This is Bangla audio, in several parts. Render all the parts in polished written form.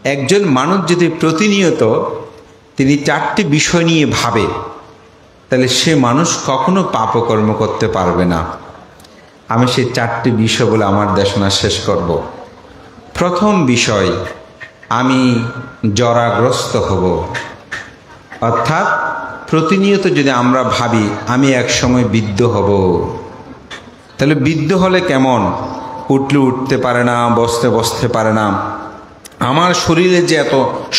একজন মানুষ যদি প্রতিনিয়ত তিনি 4টি বিষয় নিয়ে ভাবে, তাহলে সে মানুষ কখনো পাপকর্ম করতে পারবে না। আমি সেই 4টি বিষয় বলে আমার দেশনা শেষ করব। প্রথম বিষয়, আমি জরাগ্রস্ত হব। অর্থাৎ প্রতিনিয়ত যদি আমরা ভাবি আমি এক সময় বৃদ্ধ হব, তাহলে বৃদ্ধ হলে কেমন? উঠলে উঠতে পারে না, বসতে বসতে পারে না, আমার শরীরে যে এত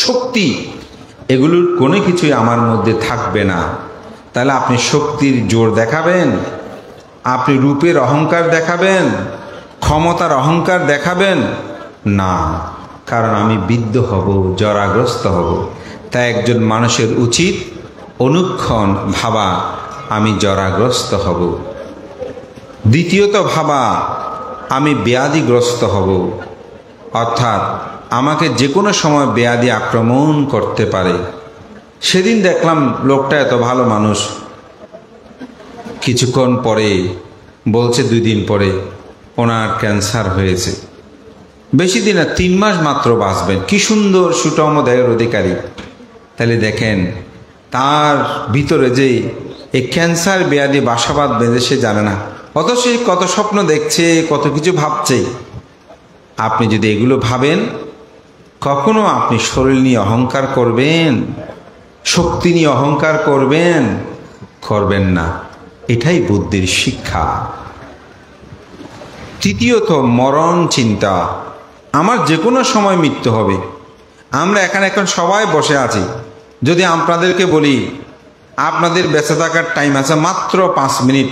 শক্তি, এগুলোর কোনো কিছুই আমার মধ্যে থাকবে না। তাহলে আপনি শক্তির জোর দেখাবেন, আপনি রূপের অহংকার দেখাবেন, ক্ষমতার অহংকার দেখাবেন না, কারণ আমি বৃদ্ধ হব, জরাগ্রস্ত হব। তাই একজন মানুষের উচিত অনুক্ষণ ভাবা আমি জরাগ্রস্ত হব। দ্বিতীয়ত ভাবা আমি ব্যাধিগ্রস্ত হব, অর্থাৎ আমাকে যে কোনো সময় ব্যাধি আক্রমণ করতে পারে। সেদিন দেখলাম লোকটা এত ভালো মানুষ, কিছুক্ষণ পরে বলছে 2 দিন পরে ওনার ক্যান্সার হয়েছে। বেশি দিন না, 3 মাস মাত্র বাঁচবেন। কি সুন্দর সুষম দেহের অধিকারী। তাহলে দেখেন তার ভিতরে যে এই ক্যান্সার ব্যাধি বাসাবাদ বেঁধে সে জানে না, অথচ সে কত স্বপ্ন দেখছে, কত কিছু ভাবছে। আপনি যদি এগুলো ভাবেন, কখনো আপনি শরীর নিয়ে অহংকার করবেন, শক্তি নিয়ে অহংকার করবেন না। এটাই বুদ্ধির শিক্ষা। তৃতীয়ত মরণ চিন্তা, আমার যে কোনো সময় মৃত্যু হবে। আমরা এখন সবাই বসে আছি, যদি আপনাদেরকে বলি আপনাদের বেঁচে থাকার টাইম আছে মাত্র 5 মিনিট,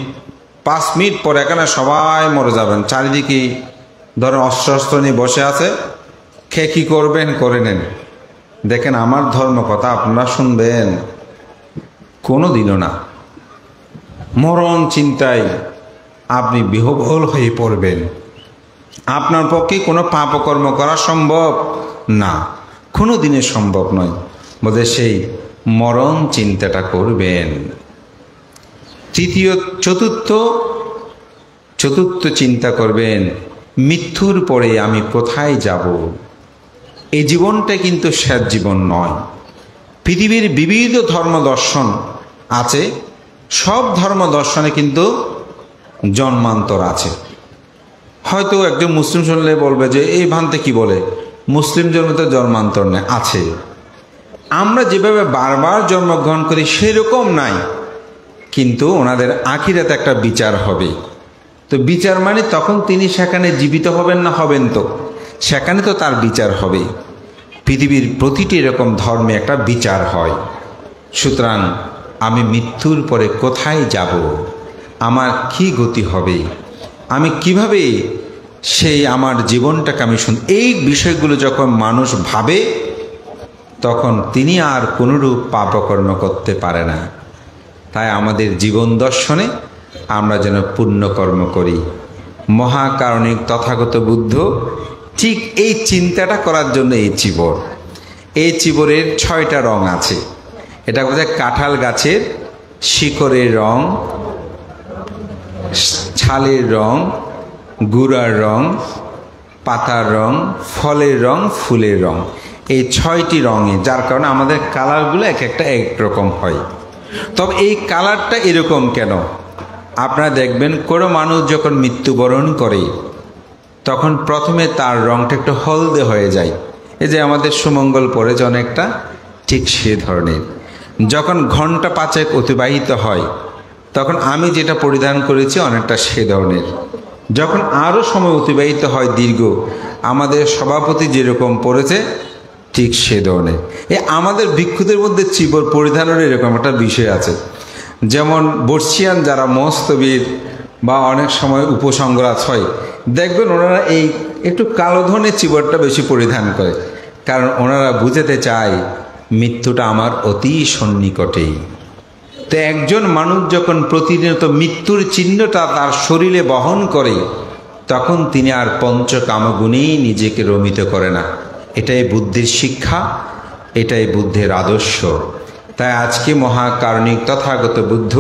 5 মিনিট পরে এখানে সবাই মরে যাবেন। চারিদিকে ধরেন অস্ত্র নিয়ে বসে আছে, খেয়ে কী করবেন করে নেন। দেখেন আমার ধর্ম কথা আপনারা শুনবেন? কোনো দিনও না। মরণ চিন্তায় আপনি বিহ্বল হয়ে পড়বেন। আপনার পক্ষে কোনো পাপকর্ম করা সম্ভব না, কোনো দিনে সম্ভব নয়। বলে সেই মরণ চিন্তাটা করবেন। চতুর্থ চিন্তা করবেন মৃত্যুর পরে আমি কোথায় যাব। এই জীবনটা কিন্তু শেষ জীবন নয়। পৃথিবীর বিবিধ ধর্ম দর্শন আছে, সব ধর্ম দর্শনে কিন্তু জন্মান্তর আছে। হয়তো একজন মুসলিম শুনলে বলবে যে এই ভান্তে কি বলে, মুসলিম জন্মে তো জন্মান্তর নেই। আছে, আমরা যেভাবে বারবার জন্মগ্রহণ করি সেরকম নাই, কিন্তু ওনাদের আখিরাতে একটা বিচার হবে। তো বিচার মানে তখন তিনি সেখানে জীবিত হবেন না হবেন, তো সেখানে তো তার বিচার হবে। পৃথিবীর প্রতিটি এরকম ধর্মে একটা বিচার হয়। সুতরাং আমি মৃত্যুর পরে কোথায় যাব, আমার কি গতি হবে, আমি কিভাবে সেই আমার জীবনটাকে আমি এই বিষয়গুলো যখন মানুষ ভাবে, তখন তিনি আর কোনরূপ পাপকর্ম করতে পারে না। তাই আমাদের জীবন দর্শনে আমরা যেন পুণ্যকর্ম করি। মহাকারণিক তথাগত বুদ্ধ ঠিক এই চিন্তাটা করার জন্য এই চিবরের 6টা রং আছে। এটা বোধহয় কাঁঠাল গাছের শিকড়ের রং, ছালের রং, গুড়ার রং, পাতার রং, ফলের রং, ফুলের রং। এই 6টি রঙে, যার কারণে আমাদের কালারগুলো একটা একরকম হয়। তবে এই কালারটা এরকম কেন? আপনারা দেখবেন কোনো মানুষ যখন মৃত্যুবরণ করে তখন প্রথমে তার রংটা একটু হলদে হয়ে যায়। এই যে আমাদের সুমঙ্গল পড়েছে অনেকটা, ঠিক সে ধরনের। যখন ঘন্টা 5 অতিবাহিত হয় তখন আমি যেটা পরিধান করেছি অনেকটা সে ধরনের। যখন আরও সময় অতিবাহিত হয় দীর্ঘ, আমাদের সভাপতি যেরকম পড়েছে ঠিক সে ধরনের। আমাদের ভিক্ষুদের মধ্যে চিবর পরিধানের এরকম একটা বিষয় আছে। যেমন বর্ষিয়ান যারা মস্তবীর বা অনেক সময় উপসংগ্রাস হয়, দেখবেন ওনারা এই একটু কালো ধরনের চিবরটা বেশি পরিধান করে, কারণ ওনারা বুঝাতে চায় মৃত্যুটা আমার অতি সন্নিকটেই। তো একজন মানুষ যখন প্রতিনিয়ত মৃত্যুর চিহ্নটা তার শরীরে বহন করে, তখন তিনি আর পঞ্চকামগুণেই নিজেকে রমিত করে না। এটাই বুদ্ধির শিক্ষা, এটাই বুদ্ধের আদর্শ। তাই আজকে মহাকারণিক তথাগত বুদ্ধ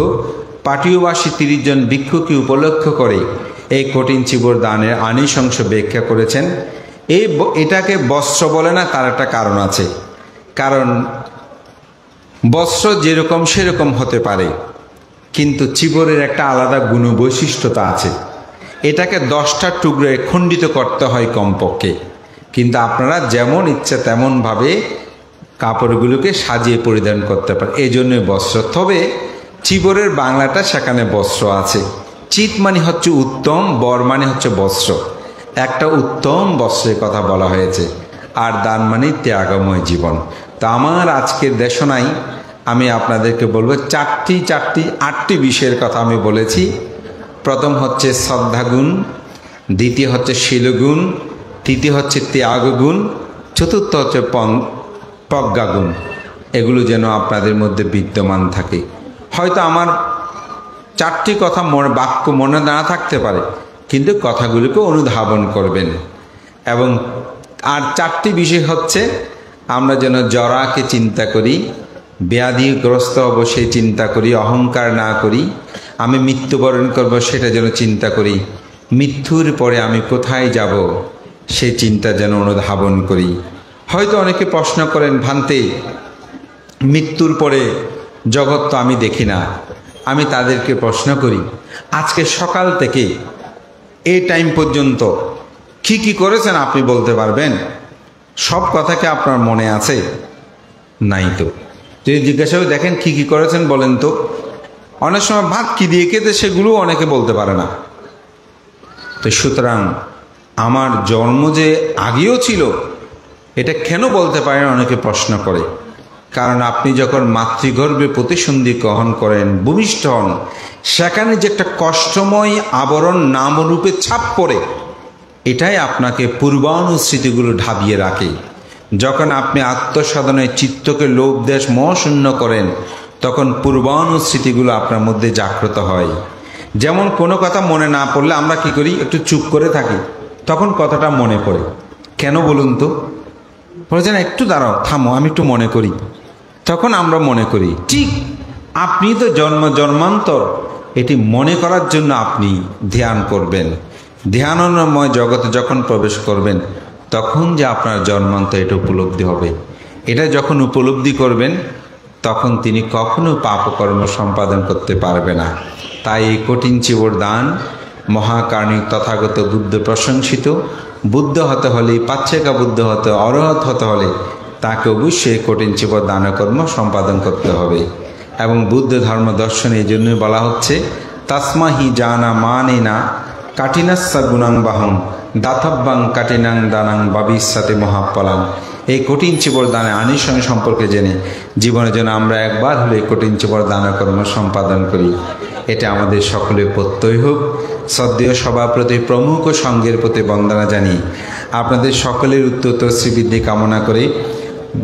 পাটীয়বাসী 30 জন ভিক্ষুকে উপলক্ষ করে এই কঠিন চিবর দানের আনিশংস ব্যাখ্যা করেছেন। এটাকে বস্ত্র বলে না, তার একটা কারণ আছে। কারণ বস্ত্র যেরকম সেরকম হতে পারে, কিন্তু চিবরের একটা আলাদা গুণ বৈশিষ্ট্যতা আছে। এটাকে 10টা টুকরোয় খণ্ডিত করতে হয় কমপক্ষে, কিন্তু আপনারা যেমন ইচ্ছা তেমনভাবে কাপড়গুলোকে সাজিয়ে পরিধান করতে পারেন, এই জন্যই বস্ত্র। তবে চিবরের বাংলাটা সেখানে বস্ত্র আছে। চিত মানে হচ্ছে উত্তম, বর মানে হচ্ছে বস্ত্র। একটা উত্তম বস্ত্রের কথা বলা হয়েছে, আর দান মানে ত্যাগময় জীবন। তো আমার আজকের দেশনায় আমি আপনাদেরকে বলবো 8টি বিষয়ের কথা আমি বলেছি। প্রথম হচ্ছে শ্রদ্ধাগুণ, দ্বিতীয় হচ্ছে শীলগুণ, তৃতীয় হচ্ছে ত্যাগগুণ, চতুর্থ হচ্ছে প্রজ্ঞাগুণ। এগুলো যেন আপনাদের মধ্যে বিদ্যমান থাকে। হয়তো আমার 4টি কথা বাক্য মনে না থাকতে পারে, কিন্তু কথাগুলোকে অনুধাবন করবেন। এবং আর 4টি বিষয় হচ্ছে, আমরা যেন জরাকে চিন্তা করি, ব্যাধিগ্রস্ত হব সেই চিন্তা করি, অহংকার না করি, আমি মৃত্যুবরণ করব সেটা যেন চিন্তা করি, মৃত্যুর পরে আমি কোথায় যাব সেই চিন্তা যেন অনুধাবন করি। হয়তো অনেকে প্রশ্ন করেন, ভান্তে মৃত্যুর পরে জগৎ তো আমি দেখি না। আমি তাদেরকে প্রশ্ন করি, আজকে সকাল থেকে এই টাইম পর্যন্ত কি করেছেন আপনি বলতে পারবেন? সব কথা কি আপনার মনে আছে? নাই তো। যদি জিজ্ঞাসা করে দেখেন কি করেছেন বলেন তো, অনেক সময় ভাত কি দিয়ে খেতে সেগুলো অনেকে বলতে পারে না। তো সুতরাং আমার জন্ম যে আগেও ছিল এটা কেন বলতে পারেন অনেকে প্রশ্ন করে। কারণ আপনি যখন মাতৃগর্ভে প্রতিসন্ধি গ্রহণ করেন, ভূমিষ্ঠ হন, সেখানে যে একটা কষ্টময় আবরণ নামরূপে ছাপ পড়ে, এটাই আপনাকে পূর্বানুস্মৃতিগুলো ঢাবিয়ে রাখে। যখন আপনি আত্মসাধনায় চিত্তকে লোভ দেশ মোহ শূন্য করেন, তখন পূর্বানুস্মৃতিগুলো আপনার মধ্যে জাগ্রত হয়। যেমন কোনো কথা মনে না পড়লে আমরা কি করি, একটু চুপ করে থাকি, তখন কথাটা মনে পড়ে। কেন বলুন তো? বলেছেন একটু দাঁড়াও, থামো, আমি একটু মনে করি। তখন আমরা মনে করি। ঠিক আপনি তো জন্মান্তর এটি মনে করার জন্য আপনি ধ্যান করবেন। ধ্যানময় জগতে যখন প্রবেশ করবেন, তখন যে আপনার জন্মান্তর এটা উপলব্ধি হবে। এটা যখন উপলব্ধি করবেন, তখন তিনি কখনো পাপকর্ম সম্পাদন করতে পারবে না। তাই এই কঠিন চিবর দান মহাকারণিক তথাগত বুদ্ধ প্রশংসিত। বুদ্ধ হতে হলে, পাচ্ছেকা বুদ্ধ হতে, অরহত হতে হলে তাকে অবশ্যই কঠিন চিবর দানকর্ম সম্পাদন করতে হবে। এবং বুদ্ধ ধর্ম দর্শনে এই জন্যই বলা হচ্ছে, তাসমাহি জানা মানে না কাঠিনাস্যা গুণাং বাহং দাতব্যাং কাঠিনাং দানাং বাবিস্যাতে মহাপলাং। এই কঠিন চিবর দানে আনিসঙ্গ সম্পর্কে জেনে জীবনে যেন আমরা একবার হলে কঠিন চিবর দানকর্ম সম্পাদন করি, এটা আমাদের সকলের প্রত্যয় হোক। শ্রদ্ধেয় সভাপতি প্রমুখ ও সঙ্গের প্রতি বন্দনা জানিয়ে আপনাদের সকলের উত্তরোত্তর শ্রীবৃদ্ধি কামনা করে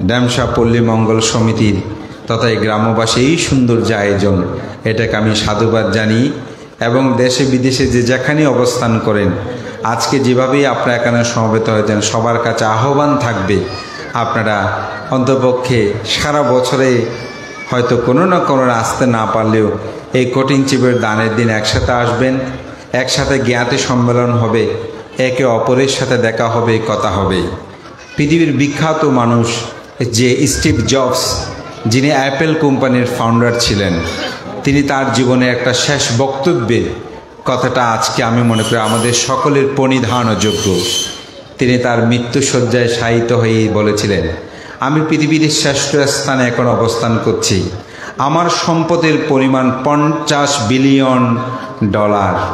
ড্যামসা পল্লী মঙ্গল সমিতির তথা এই গ্রামবাসী এই সুন্দর যে আয়োজন, এটাকে আমি সাধুবাদ জানি। এবং দেশে বিদেশে যে যেখানে অবস্থান করেন, আজকে যেভাবেই আপনারা এখানে সমবেত হয়েছেন, সবার কাছে আহ্বান থাকবে আপনারা অন্তপক্ষে সারা বছরে হয়তো কোনো না কোনো আসতে না পারলেও এই কঠিন চিবের দানের দিন একসাথে আসবেন, একসাথে জ্ঞাতি সম্মেলন হবে, একে অপরের সাথে দেখা হবে, কথা হবে। পৃথিবীর বিখ্যাত মানুষ যে স্টিভ জবস, যিনি অ্যাপেল কোম্পানির ফাউন্ডার ছিলেন, তিনি তার জীবনে একটা শেষ বক্তব্যে কথাটা আজকে আমি মনে করি আমাদের সকলের প্রণিধানযোগ্য। তিনি তার মৃত্যুশয্যায় শায়িত হয়েই বলেছিলেন, আমি পৃথিবীর শ্রেষ্ঠ স্থানে এখন অবস্থান করছি, আমার সম্পদের পরিমাণ $50 বিলিয়ন।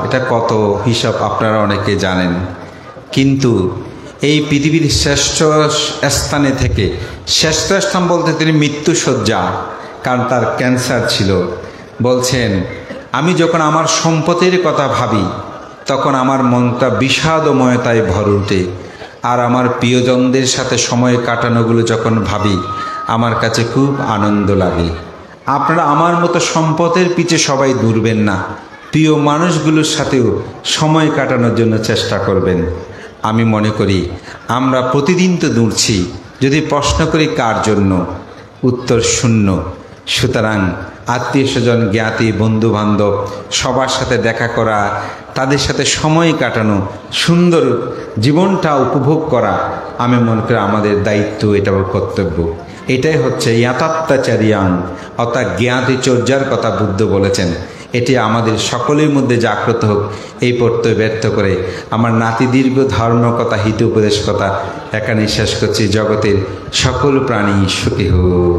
এটা কত হিসাব আপনারা অনেকে জানেন। কিন্তু এই পৃথিবীর শ্রেষ্ঠ স্থানে থেকে, শ্রেষ্ঠ স্থান বলতে তিনি মৃত্যুশয্যা, কারণ তার ক্যান্সার ছিল, বলছেন আমি যখন আমার সম্পদের কথা ভাবি তখন আমার মনটা বিষাদময়তায় ভরে ওঠে, আর আমার প্রিয়জনদের সাথে সময় কাটানোগুলো যখন ভাবি আমার কাছে খুব আনন্দ লাগে। আপনারা আমার মতো সম্পদের পিছে সবাই দৌড়বেন না, প্রিয় মানুষগুলোর সাথেও সময় কাটানোর জন্য চেষ্টা করবেন। আমি মনে করি আমরা প্রতিদিন তো দৌড়ছি, যদি প্রশ্ন করি কার জন্য, উত্তর শূন্য। সুতরাং আত্মীয় স্বজন, জ্ঞাতি, বন্ধু বান্ধব সবার সাথে দেখা করা, তাদের সাথে সময় কাটানো, সুন্দর জীবনটা উপভোগ করা, আমি মনে করি আমাদের দায়িত্ব, এটা কর্তব্য। এটাই হচ্ছে ইয়াতাত্তাচারিয়াং, অর্থাৎ জ্ঞাতিচর্যার কথা বুদ্ধ বলেছেন। এটি আমাদের সকলের মধ্যে জাগ্রত হোক, এই প্রত্যয় ব্যর্থ করে আমার নাতি দীর্ঘ ধর্ম কথা, হিত উপদেশ কথা এখানে শেষ করছি। জগতের সকল প্রাণী সুখী হোক।